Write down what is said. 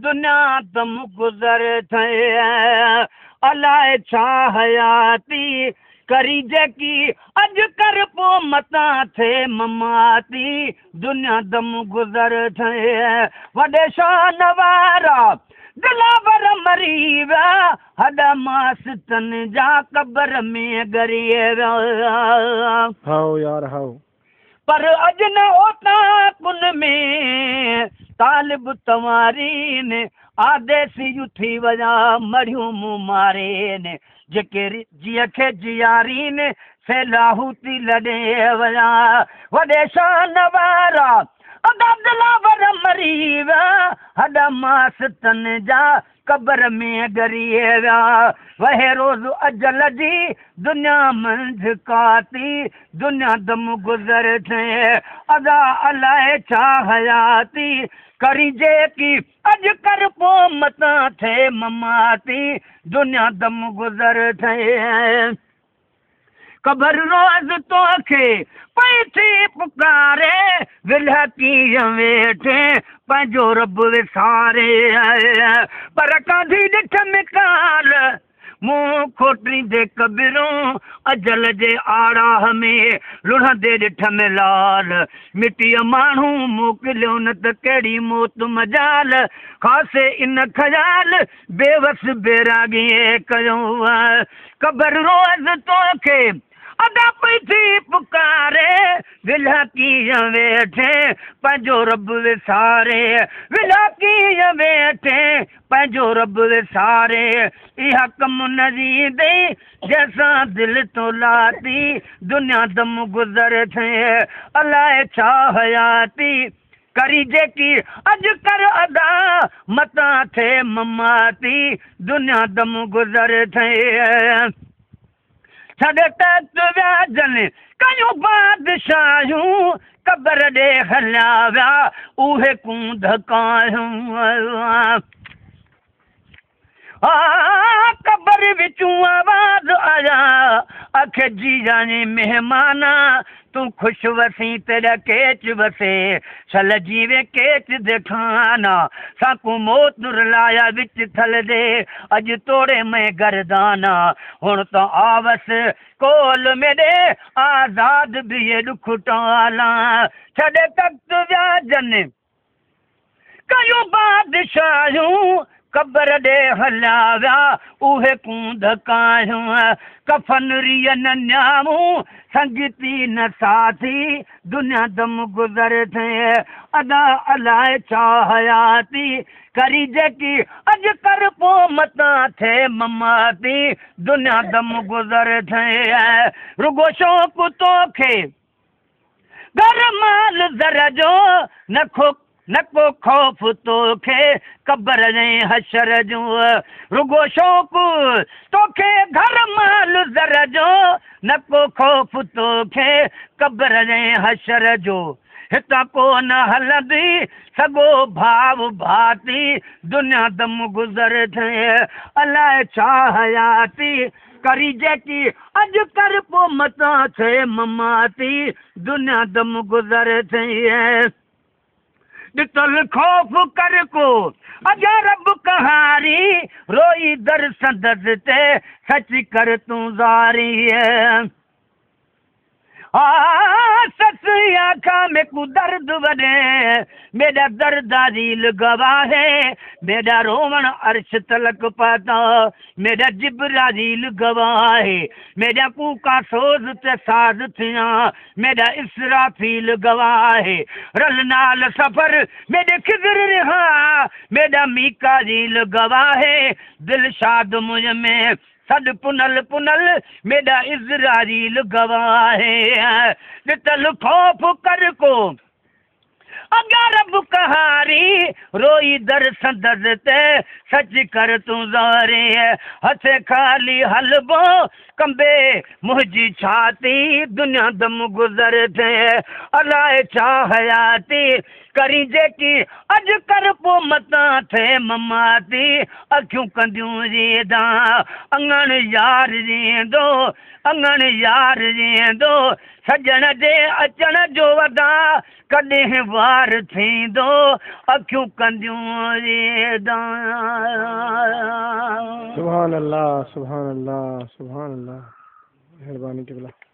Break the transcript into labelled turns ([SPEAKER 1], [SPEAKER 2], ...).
[SPEAKER 1] दुनिया दम गुज़र थे अलाए छा हयाती करी जेकी अज कर पो मता थे ममाती दुनिया दम गुज़र थे वॾे शान वारा दिलावर मरी विया हॾ मास्तन जा कबर में ॻरी विया
[SPEAKER 2] हाओ यार हाओ
[SPEAKER 1] पर अज न होता कुन में तालिब तवारीन आदेसी उठी वया मरियूं मुंह मारे ने जेके जिय खे जियारीन से लाहूती लॾे वया वॾे शान वारा अदा दिलावर मरी विया हॾ मास्तन जा कबर में ॻरी विया वहे रोज़ अजल जी दुनिया मंझ काती दुनिया दम गुज़र थे अदा अलाए छा हयाती करी जेकी अज कर पो मता थे ममाती दुनिया दम गुज़र थे कबर रोज़ तोखे पई थी पुकारे विलह कीअं वेठे पंहिंजो रब विसारे पर कांधी ॾिठ में काल मुंहुं खोटींदे कबिरूं अजल जे आड़ाह में लुढ़ंदे ॾिठ में लाल मिटीअ माण्हू मोकिलियो न त कहिड़ी मौत मजाल ख़ासे इन ख़याल बेवस बेरागीअ कयो कबर रोज़ तोखे अदा पई थी पुकारे विलह कीअं वेठे पंहिंजो रब विसारे विलह कीअं वेठे पंहिंजो रब विसारे इहा कम नज़ी दई जैसां दिलि तो लाती दुनिया दम गुज़र थे अलाए छा हयाती करी जेकी अज कर अदा मता थे ममाती दुनिया दम गुज़र थे छॾ तख़्त व्याजन कयूं बादशाहूं कबर ॾे हलिया विया उहे कूंद कायूं कबर विचूं आवाज़ आया अख जी जाने मेहमाना तू खुश वसी तेरा केच वसे छल जीवे केच दिखाना साकू मौत रुलाया विच थल दे अज तोड़े में गर्दाना हुण तो आवस कोल मेरे आजाद भी दुख टाला छॾ तख़्त व्याजन कयूं बादशाहूं कबर ॾे हलिया विया उहे कूंद कायूं कफन रिय न न्यामूं संगीती न साथी दुनिया दम गुज़र थे अदा अलाए छा हयाती करी जेकी अज कर पो मता थे ममाती दुनिया दम गुज़र थे रुगो शौक़ तोखे घर माल ज़र जो न को खौफ़ तोखे कबर जे हशर जो रुगो शौक़ तोखे घर माल ज़र जो न को खौफ़ तोखे कबर जे हशर जो हितां को न हलंदी सॻो भाव भाती दुनिया दम गुज़र थे अलाए छा हयाती करी जेकी अज कर पो मता थे ममाती दुनिया दम गुज़र थे ॾितल खौफ़ कर को अजा रब कहारी रोई दर संदस ते सच कर तूं ज़ारी सस आँखा में को दर्द वॾे मेरा दर्दारील गवाहे मेरा रोवण अर्श तलक पाता मेरा जिब्राजील गवाहे मेरा कूका सोज ते साज थिया मेरा इसराफील गवाहे रल नाल सफर मेरे खिजर रहा मेरा मीकाजील गवाहे दिल शाद मुझ में सद पुनल पुनल मेरा इज़राइल गवाहे ॾितल खौफ़ कर को अॻियां रब कहारी रोई दर संदस ते सच कर तूं ज़ारे हथ खाली हलबो कंबे मुंहिंजी छाती दुनिया दम गुज़र थे अलाए छा हयाती करी जेकी अज कर पो मता थे ममाती अखियूं कंदियूं रीदा अंगण यार रींदो अंगण यार रींदो सजण जे अचण जो वदा कॾहिं वार थींदो अखियूं कंदियूं रीदा
[SPEAKER 2] सुभान अल्लाह सुभान अल्लाह सुभान अल्लाह। मेहरबानी क़िबला।